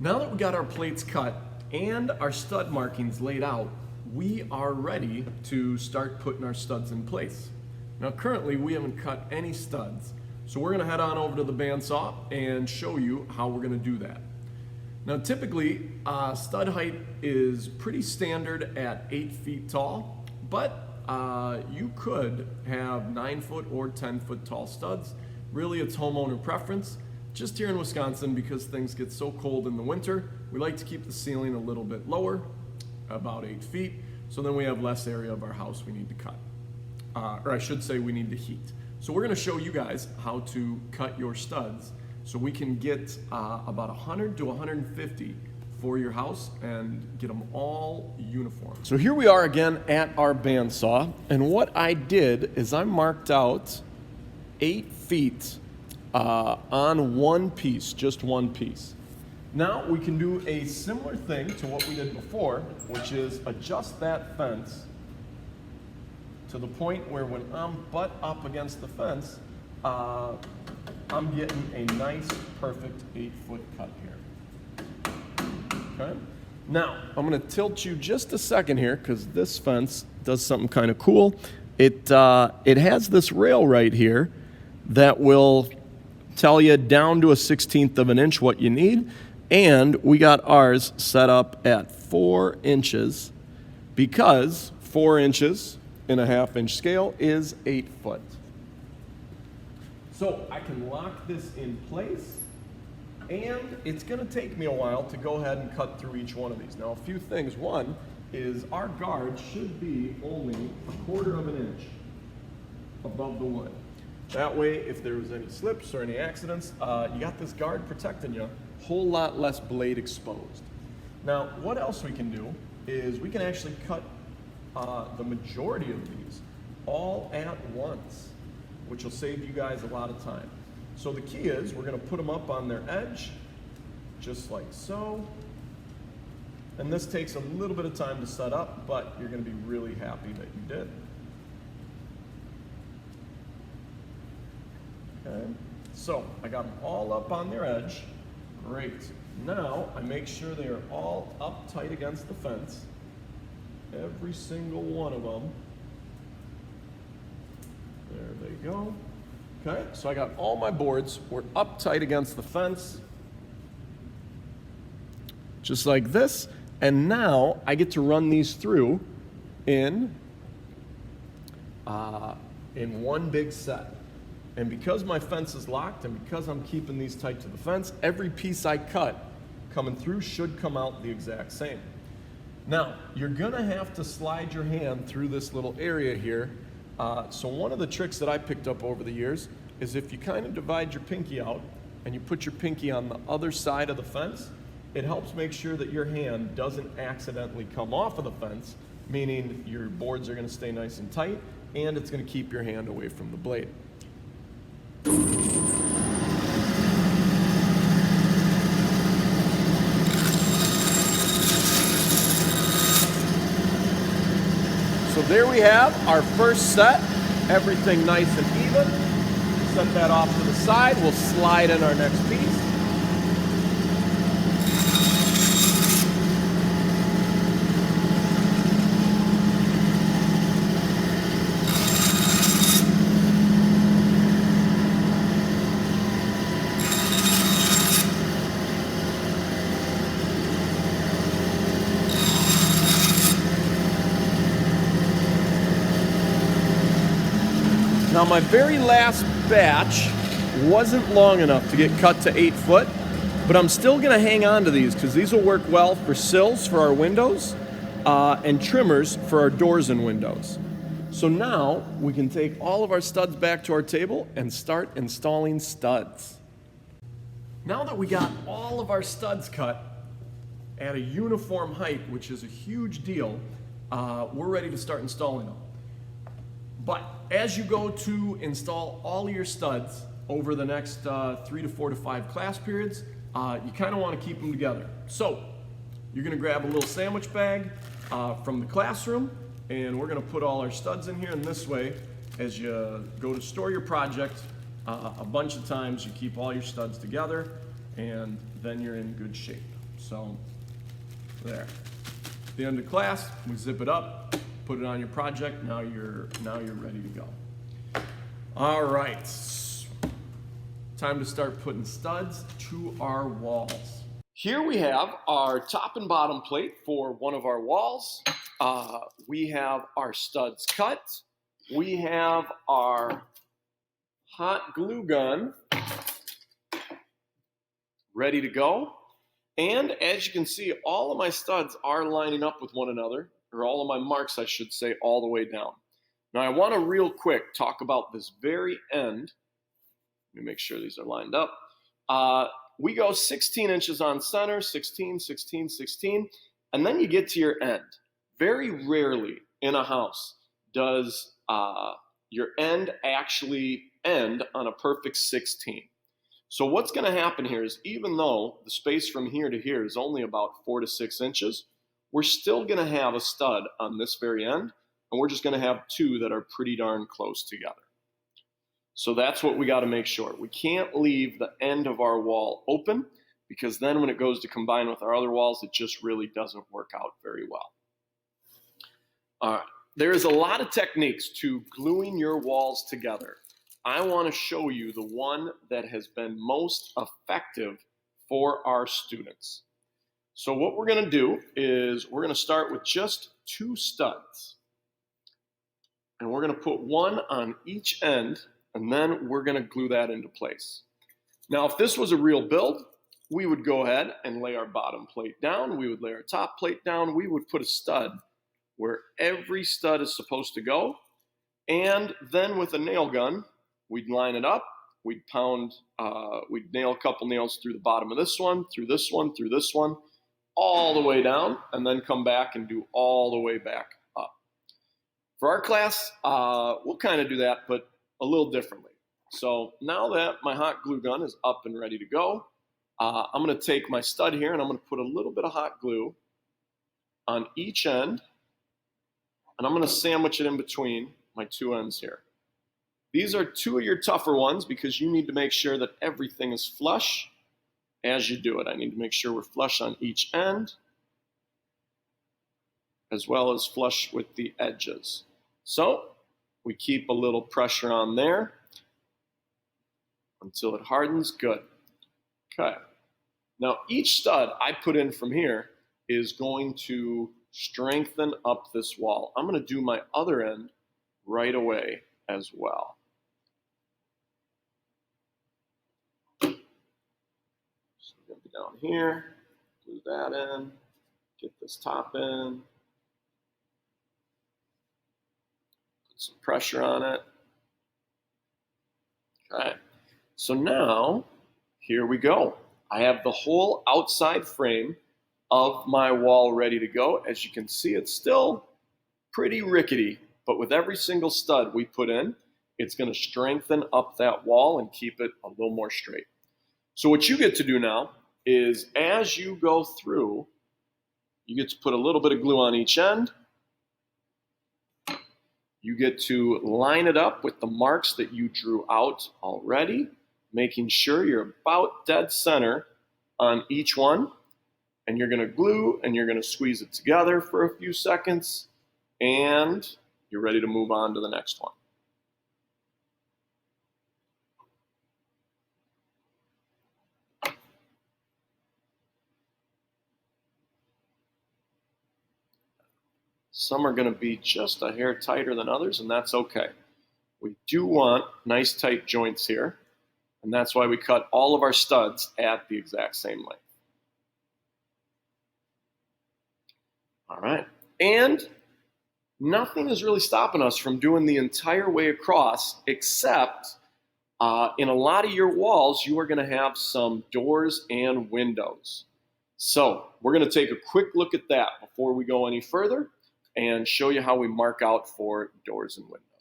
Now that we got our plates cut and our stud markings laid out, we are ready to start putting our studs in place. Now currently we haven't cut any studs, so we're gonna head on over to the bandsaw and show you how we're gonna do that. Now typically, stud height is pretty standard at 8 feet tall, but you could have 9 foot or 10 foot tall studs. Really it's homeowner preference. Just here in Wisconsin, because things get so cold in the winter, we like to keep the ceiling a little bit lower, about 8 feet, so then we have less area of our house we need to cut. Or I should say we need to heat. So we're gonna show you guys how to cut your studs so we can get about 100 to 150 for your house and get them all uniform. So here we are again at our bandsaw, and what I did is I marked out 8 feet on one piece, just one piece. Now we can do a similar thing to what we did before, which is adjust that fence to the point where when I'm butt up against the fence, I'm getting a nice, perfect 8-foot cut here. Okay? Now, I'm gonna tilt you just a second here because this fence does something kind of cool. It has this rail right here that will tell you down to a 1/16 of an inch what you need, and we got ours set up at 4 inches because 4 inches in a 1/2 inch scale is 8 foot. So I can lock this in place, and it's gonna take me a while to go ahead and cut through each one of these. Now a few things. One is our guard should be only 1/4 of an inch above the wood. That way, if there was any slips or any accidents, you got this guard protecting you, whole lot less blade exposed. Now, what else we can do is we can actually cut the majority of these all at once, which will save you guys a lot of time. So the key is we're gonna put them up on their edge, just like so. And this takes a little bit of time to set up, but you're gonna be really happy that you did. Okay, so I got them all up on their edge. Great. Now I make sure they are all up tight against the fence. Every single one of them. There they go. Okay, so I got all my boards. We're up tight against the fence. Just like this. And now I get to run these through in one big set. And because my fence is locked and because I'm keeping these tight to the fence, every piece I cut coming through should come out the exact same. Now, you're gonna have to slide your hand through this little area here. So one of the tricks that I picked up over the years is if you kind of divide your pinky out and you put your pinky on the other side of the fence, it helps make sure that your hand doesn't accidentally come off of the fence, meaning your boards are gonna stay nice and tight, and it's gonna keep your hand away from the blade. So there we have our first set, everything nice and even. Set that off to the side, we'll slide in our next piece. Now my very last batch wasn't long enough to get cut to 8 foot, but I'm still gonna hang on to these because these will work well for sills for our windows and trimmers for our doors and windows. So now we can take all of our studs back to our table and start installing studs. Now that we got all of our studs cut at a uniform height, which is a huge deal, we're ready to start installing them. But as you go to install all of your studs over the next 3 to 4 to 5 class periods, you kind of want to keep them together. So you're going to grab a little sandwich bag from the classroom, and we're going to put all our studs in here. And this way, as you go to store your project, a bunch of times you keep all your studs together, and then you're in good shape. So there. At the end of class, we zip it up, put it on your project. Now you're ready to go. All right. Time to start putting studs to our walls. Here we have our top and bottom plate for one of our walls. We have our studs cut. We have our hot glue gun ready to go. And as you can see, all of my studs are lining up with one another, or all of my marks, I should say, all the way down. Now I want to real quick talk about this very end. Let me make sure these are lined up. We go 16 inches on center, 16, 16, 16, and then you get to your end. Very rarely in a house does your end actually end on a perfect 16. So what's going to happen here is, even though the space from here to here is only about 4 to 6 inches, we're still going to have a stud on this very end, and we're just going to have two that are pretty darn close together. So that's what we got to make sure. We can't leave the end of our wall open, because then when it goes to combine with our other walls, it just really doesn't work out very well. All right. There's a lot of techniques to gluing your walls together. I want to show you the one that has been most effective for our students. So what we're going to do is we're going to start with just 2 studs. And we're going to put one on each end, and then we're going to glue that into place. Now, if this was a real build, we would go ahead and lay our bottom plate down. We would lay our top plate down. We would put a stud where every stud is supposed to go. And then with a nail gun, we'd line it up. We'd we'd nail a couple nails through the bottom of this one, through this one, through this one, all the way down, and then come back and do all the way back up. For our class, we'll kind of do that, but a little differently. So now that my hot glue gun is up and ready to go, I'm going to take my stud here and I'm going to put a little bit of hot glue on each end, and I'm going to sandwich it in between my 2 ends here. These are 2 of your tougher ones because you need to make sure that everything is flush as you do it. I need to make sure we're flush on each end, as well as flush with the edges. So we keep a little pressure on there until it hardens. Good. Okay. Now each stud I put in from here is going to strengthen up this wall. I'm going to do my other end right away as well. So I'm going to be down here, glue that in, get this top in, put some pressure on it. Okay, so now here we go. I have the whole outside frame of my wall ready to go. As you can see, it's still pretty rickety, but with every single stud we put in, it's going to strengthen up that wall and keep it a little more straight. So what you get to do now is, as you go through, you get to put a little bit of glue on each end. You get to line it up with the marks that you drew out already, making sure you're about dead center on each one. And you're going to glue and you're going to squeeze it together for a few seconds, and you're ready to move on to the next one. Some are going to be just a hair tighter than others, and that's okay. We do want nice tight joints here, and that's why we cut all of our studs at the exact same length. All right, and nothing is really stopping us from doing the entire way across, except in a lot of your walls, you are going to have some doors and windows. So we're going to take a quick look at that before we go any further and show you how we mark out for doors and windows.